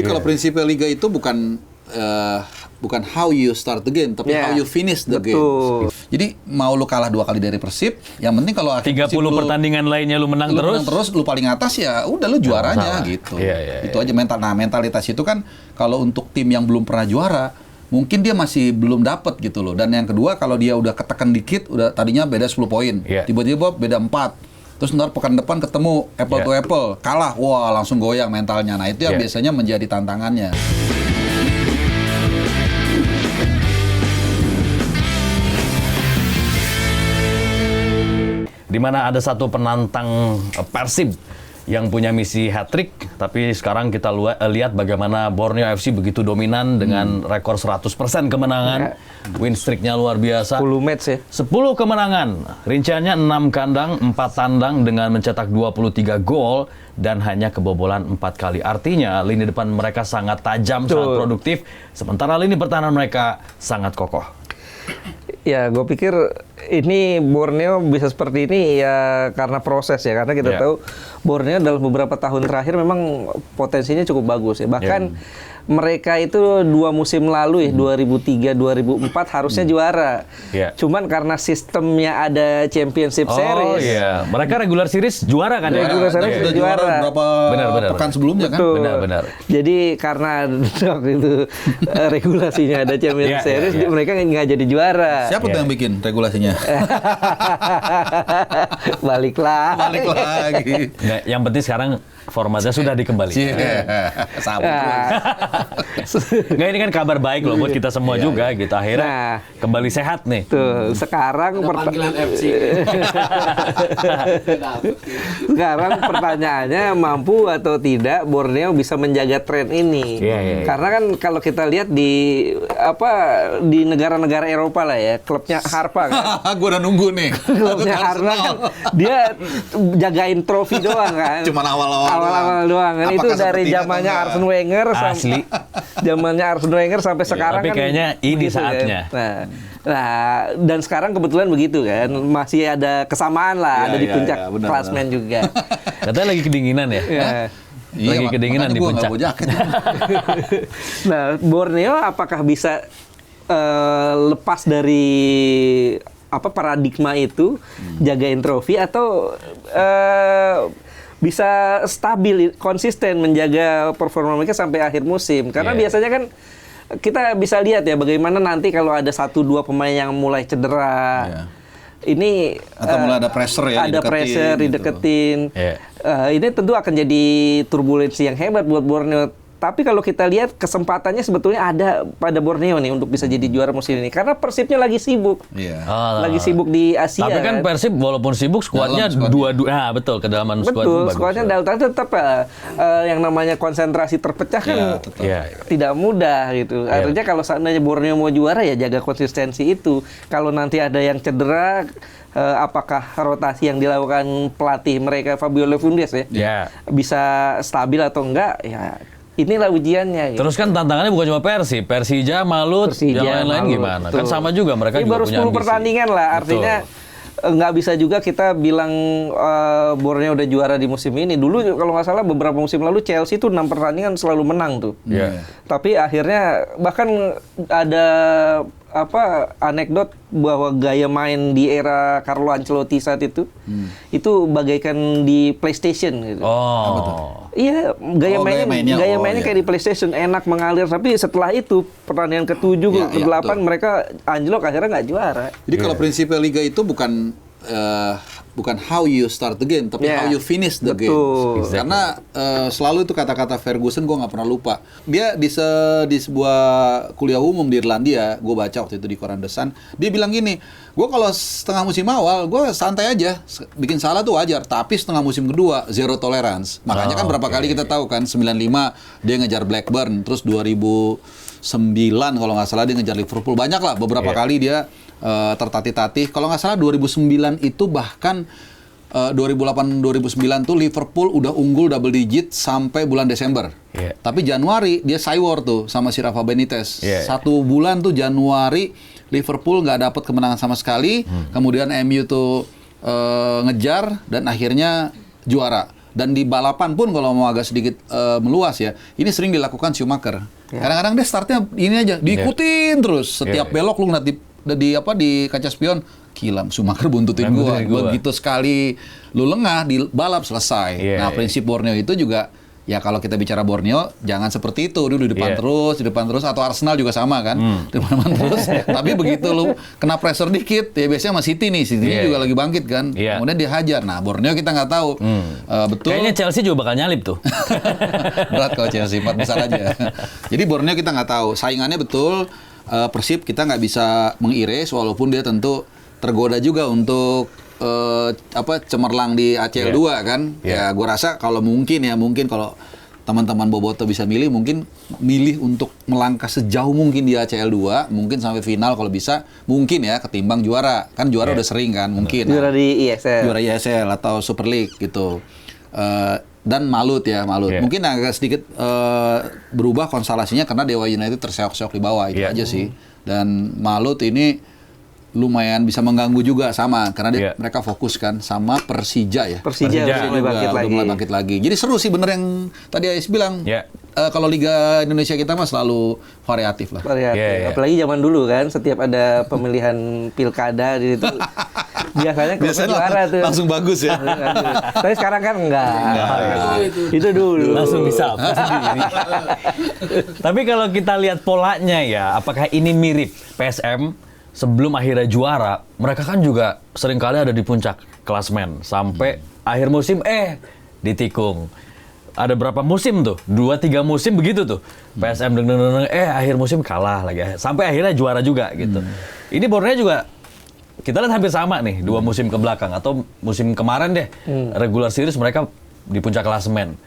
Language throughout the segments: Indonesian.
kalau prinsipnya Liga itu bukan how you start the game, tapi how you finish the game. Jadi mau lu kalah 2 kali dari Persib, yang penting kalau 30 pertandingan lainnya lu menang terus, lu paling atas ya udah lu juaranya gitu. Itu aja mental. Nah, mentalitas itu kan kalau untuk tim yang belum pernah juara, mungkin dia masih belum dapet gitu loh. Dan yang kedua, kalau dia udah ketekan dikit, udah tadinya beda 10 poin, tiba-tiba beda 4. Terus ntar pekan depan ketemu apple to apple, kalah, wah langsung goyang mentalnya. Nah itu yang biasanya menjadi tantangannya. Di mana ada satu penantang Persib yang punya misi hat-trick, tapi sekarang kita lihat bagaimana Borneo FC begitu dominan dengan rekor 100% kemenangan. Win streak-nya luar biasa. 10 match ya. 10 kemenangan. Rinciannya 6 kandang, 4 tandang dengan mencetak 23 gol dan hanya kebobolan 4 kali. Artinya lini depan mereka sangat tajam, sangat produktif, sementara lini pertahanan mereka sangat kokoh. Ya, gue pikir ini Borneo bisa seperti ini ya karena proses ya. Karena kita tahu Borneo dalam beberapa tahun terakhir memang potensinya cukup bagus ya. Bahkan mereka itu 2 musim lalu ya, 2003-2004 harusnya juara. Cuman karena sistemnya ada Championship Series. Mereka regular series juara kan? Regular series sudah juara berapa pekan sebelumnya kan? Benar. Jadi karena waktu itu regulasinya ada Championship Series, mereka nggak jadi juara. Siapa tuh yang bikin regulasinya? Balik lagi. Nah, yang penting sekarang formatnya sudah dikembalikan. Nggak, ini kan kabar baik loh buat kita semua juga gitu. Akhirnya kembali sehat nih. Tuh, sekarang panggilan FC. Sekarang pertanyaannya mampu atau tidak Borneo bisa menjaga tren ini. Karena kan kalau kita lihat di negara-negara Eropa lah ya, klubnya Harpa kan. Gue udah nunggu nih. Klubnya Harpa kan dia jagain trofi doang kan. Cuman awal-awal doang kan. Itu dari zamannya Arsene Wenger asli. Zamannya Arsene Wenger sampai sekarang tapi kan. Tapi kayaknya ini saatnya. Kan? Nah, dan sekarang kebetulan begitu kan. Masih ada kesamaan lah, ada di puncak klasmen juga. Katanya lagi kedinginan ya? Lagi kedinginan di puncak. Nah, Borneo apakah bisa lepas dari paradigma itu, jagain trofi atau bisa stabil, konsisten menjaga performa mereka sampai akhir musim? Karena biasanya kan kita bisa lihat ya bagaimana nanti kalau ada 1-2 pemain yang mulai cedera. Ini atau mulai ada pressure ya, dideketin. Ini tentu akan jadi turbulensi yang hebat buat Borneo. Tapi kalau kita lihat kesempatannya sebetulnya ada pada Borneo nih untuk bisa jadi juara musim ini. Karena Persibnya lagi sibuk. Lagi sibuk di Asia. Tapi kan Persib walaupun sibuk skuadnya dua-dua. Betul, kedalaman skuad itu bagus. Skuadnya dalam tetap yang namanya konsentrasi terpecah kan tidak mudah gitu. Artinya kalau seandainya Borneo mau juara ya jaga konsistensi itu. Kalau nanti ada yang cedera, apakah rotasi yang dilakukan pelatih mereka Fabio Lefundes bisa stabil atau enggak ya. Inilah ujiannya. Gitu. Terus kan tantangannya bukan cuma Persija, Malut, yang lain-lain gimana? Kan sama juga mereka juga baru punya 10 pertandingan lah, artinya nggak bisa juga kita bilang Borneo udah juara di musim ini. Dulu kalau nggak salah beberapa musim lalu Chelsea tuh 6 pertandingan selalu menang tuh. Tapi akhirnya bahkan ada anekdot bahwa gaya main di era Carlo Ancelotti saat itu bagaikan di PlayStation gitu. Iya, gaya mainnya kayak di PlayStation, enak mengalir. Tapi setelah itu pertandingan ke-7 ke-8 mereka anjlok, akhirnya nggak juara. Jadi kalau prinsipnya Liga itu bukan how you start the game, tapi how you finish the game. Karena selalu itu kata-kata Ferguson gue nggak pernah lupa. Dia di sebuah kuliah umum di Irlandia, gue baca waktu itu di koran The Sun, dia bilang gini, gue kalau setengah musim awal gue santai aja, bikin salah tuh wajar, tapi setengah musim kedua zero tolerance. Makanya kan berapa kali kita tahu kan 95 dia ngejar Blackburn, terus 2009 kalau nggak salah dia ngejar Liverpool, banyak lah beberapa kali dia tertatih-tatih. Kalau nggak salah 2009 itu bahkan 2008-2009 tuh Liverpool udah unggul double digit sampai bulan Desember. Tapi Januari dia cywar tuh sama si Rafa Benitez. 1 bulan tuh Januari Liverpool nggak dapat kemenangan sama sekali. Kemudian MU tuh ngejar dan akhirnya juara. Dan di balapan pun kalau mau agak sedikit meluas ya, ini sering dilakukan Schumacher. Kadang-kadang dia startnya ini aja, diikutin terus. Setiap belok lu ngeliat di kaca spion, gila Schumacher buntutin gua. Begitu sekali lu lengah di balap selesai. Nah, prinsip Borneo itu juga ya kalau kita bicara Borneo, jangan seperti itu. Dulu di depan terus, atau Arsenal juga sama kan, di depan terus. Tapi begitu lu kena pressure dikit, ya biasanya sama City juga lagi bangkit kan. Kemudian dihajar. Nah, Borneo kita nggak tahu. Betul. Kayaknya Chelsea juga bakal nyalip tuh. Berat kalau Chelsea, 4 besar aja. Jadi Borneo kita nggak tahu. Saingannya betul, Persib kita nggak bisa mengiris, walaupun dia tentu tergoda juga untuk cemerlang di ACL 2 kan. Ya gue rasa kalau mungkin kalau teman-teman Boboto bisa milih, mungkin milih untuk melangkah sejauh mungkin di ACL 2, mungkin sampai final kalau bisa, mungkin ya, ketimbang juara. Kan juara udah sering kan, mungkin. Juara di ISL. Juara ISL atau Super League gitu. Dan Malut. Mungkin agak sedikit berubah konstelasinya karena Dewa United terseok-seok di bawah, itu aja sih. Dan Malut ini lumayan bisa mengganggu juga sama karena mereka fokus kan sama Persija ya. Persija udah mulai bangkit lagi. Jadi seru sih bener yang tadi Ais bilang. Kalau Liga Indonesia kita mah selalu variatif lah. Apalagi zaman dulu kan, setiap ada pemilihan pilkada di itu biasanya juara tuh. Langsung bagus ya. Tapi sekarang kan enggak. Itu dulu. Langsung bisa sendiri. Tapi kalau kita lihat polanya ya, apakah ini mirip PSM? Sebelum akhirnya juara, mereka kan juga seringkali ada di puncak klasemen. Sampai akhir musim, ditikung. Ada berapa musim tuh? 2-3 musim begitu tuh. PSM akhir musim kalah lagi. Sampai akhirnya juara juga gitu. Ini Borneo juga, kita lihat hampir sama nih, 2 musim ke belakang. Atau musim kemarin deh, regular series mereka di puncak klasemen.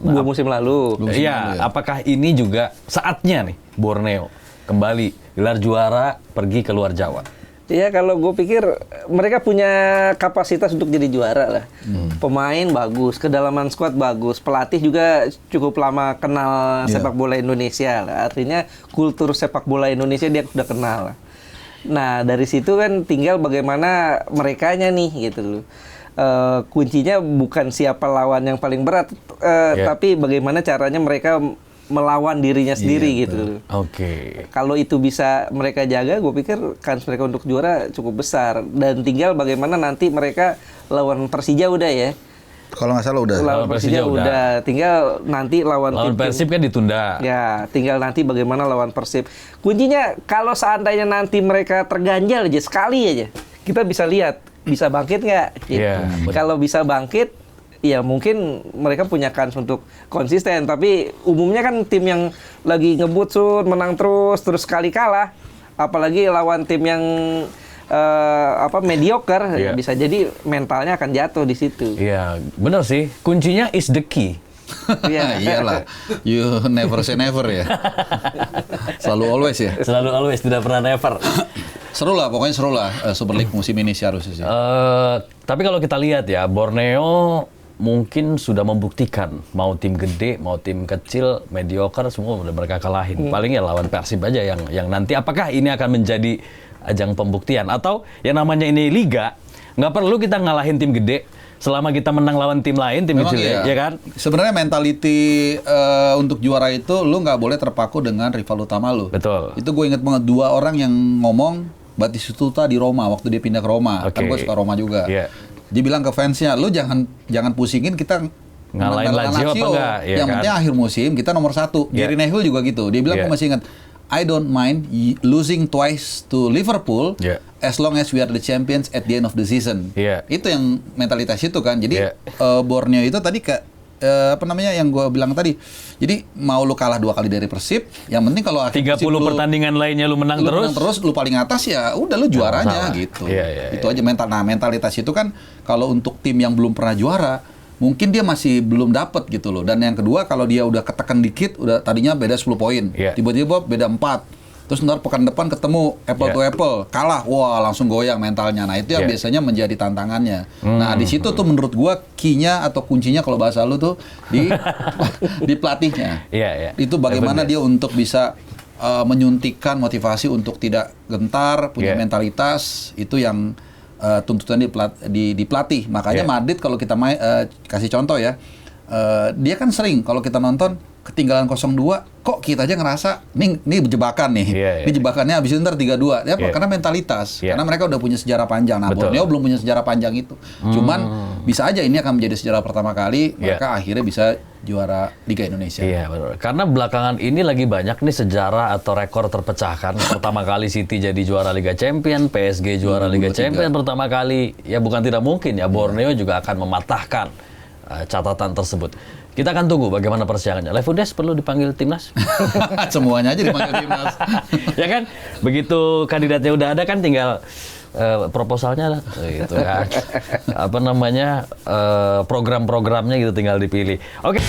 2 musim lalu. Iya, apakah ini juga saatnya nih Borneo kembali gelar juara pergi ke luar Jawa? Iya, kalau gue pikir mereka punya kapasitas untuk jadi juara lah. Pemain bagus, kedalaman skuad bagus, pelatih juga cukup lama kenal sepak bola Indonesia lah. Artinya kultur sepak bola Indonesia dia udah kenal lah. Nah, dari situ kan tinggal bagaimana merekanya nih gitu loh. Kuncinya bukan siapa lawan yang paling berat, tapi bagaimana caranya mereka melawan dirinya sendiri gitu. Kalau itu bisa mereka jaga, gue pikir kans mereka untuk juara cukup besar. Dan tinggal bagaimana nanti mereka lawan Persija udah ya. Kalau nggak salah udah. Lawan Persija udah. Tinggal nanti lawan Persib kan ditunda. Ya, tinggal nanti bagaimana lawan Persib. Kuncinya kalau seandainya nanti mereka terganjal aja sekali aja, kita bisa lihat bisa bangkit nggak. Gitu. Kalau bisa bangkit, ya mungkin mereka punya kans untuk konsisten, tapi umumnya kan tim yang lagi ngebut menang terus sekali kalah, apalagi lawan tim yang mediocre, bisa jadi mentalnya akan jatuh di situ. Iya, benar sih. Kuncinya is the key. Iyalah, you never say never ya. Selalu always ya. Selalu always, tidak pernah never. Seru lah, pokoknya seru lah Super League musim ini sih harusnya sih. Tapi kalau kita lihat ya, Borneo mungkin sudah membuktikan mau tim gede, mau tim kecil, mediocre semua udah mereka kalahin. Paling ya lawan Persib aja yang nanti apakah ini akan menjadi ajang pembuktian atau yang namanya ini liga, nggak perlu kita ngalahin tim gede selama kita menang lawan tim lain, tim kecil ya kan? Sebenarnya mentality untuk juara itu lu nggak boleh terpaku dengan rival utama lu. Betul. Itu gue inget banget 2 orang yang ngomong, Batistuta di Roma waktu dia pindah ke Roma. Kan gue suka Roma juga. Dia bilang ke fansnya, lu jangan pusingin kita ngalahin Lazio apa enggak, yang penting akhir musim kita nomor 1. Gary Neville juga gitu. Dia bilang, gue masih ingat, I don't mind losing twice to Liverpool as long as we are the champions at the end of the season. Itu yang mentalitas itu kan. Jadi Borneo itu tadi yang gue bilang tadi. Jadi mau lu kalah 2 kali dari Persib, yang penting kalau 30 pertandingan lainnya lu menang terus, lu paling atas ya udah lu juaranya gitu. Itu aja mentalitas itu kan kalau untuk tim yang belum pernah juara, mungkin dia masih belum dapet gitu loh. Dan yang kedua, kalau dia udah ketekan dikit, udah tadinya beda 10 poin, tiba-tiba beda 4. Terus ntar pekan depan ketemu apple to apple, kalah, wah langsung goyang mentalnya. Nah itu yang biasanya menjadi tantangannya. Nah di situ tuh menurut gua key-nya atau kuncinya kalau bahasa lu tuh di pelatihnya. Itu bagaimana dia untuk bisa menyuntikkan motivasi untuk tidak gentar, punya mentalitas, itu yang tuntutan di pelatih. Makanya Madrid kalau kita kasih contoh ya, dia kan sering kalau kita nonton ketinggalan 0-2, kok kita aja ngerasa ini jebakan nih. Ini jebakannya habis itu ntar 3-2. Ya, karena mentalitas. Karena mereka udah punya sejarah panjang. Nah, Borneo belum punya sejarah panjang itu. Cuman bisa aja ini akan menjadi sejarah pertama kali mereka akhirnya bisa juara Liga Indonesia. Iya, betul. Karena belakangan ini lagi banyak nih sejarah atau rekor terpecahkan. Pertama kali City jadi juara Liga Champion, PSG juara Liga Champion pertama kali. Ya bukan tidak mungkin ya, Borneo juga akan mematahkan catatan tersebut. Kita akan tunggu bagaimana persiapannya. Lefudes perlu dipanggil timnas? Semuanya aja dipanggil timnas. Ya kan? Begitu kandidatnya udah ada kan tinggal proposalnya gitu kan. Apa namanya? Program-programnya gitu tinggal dipilih. Oke.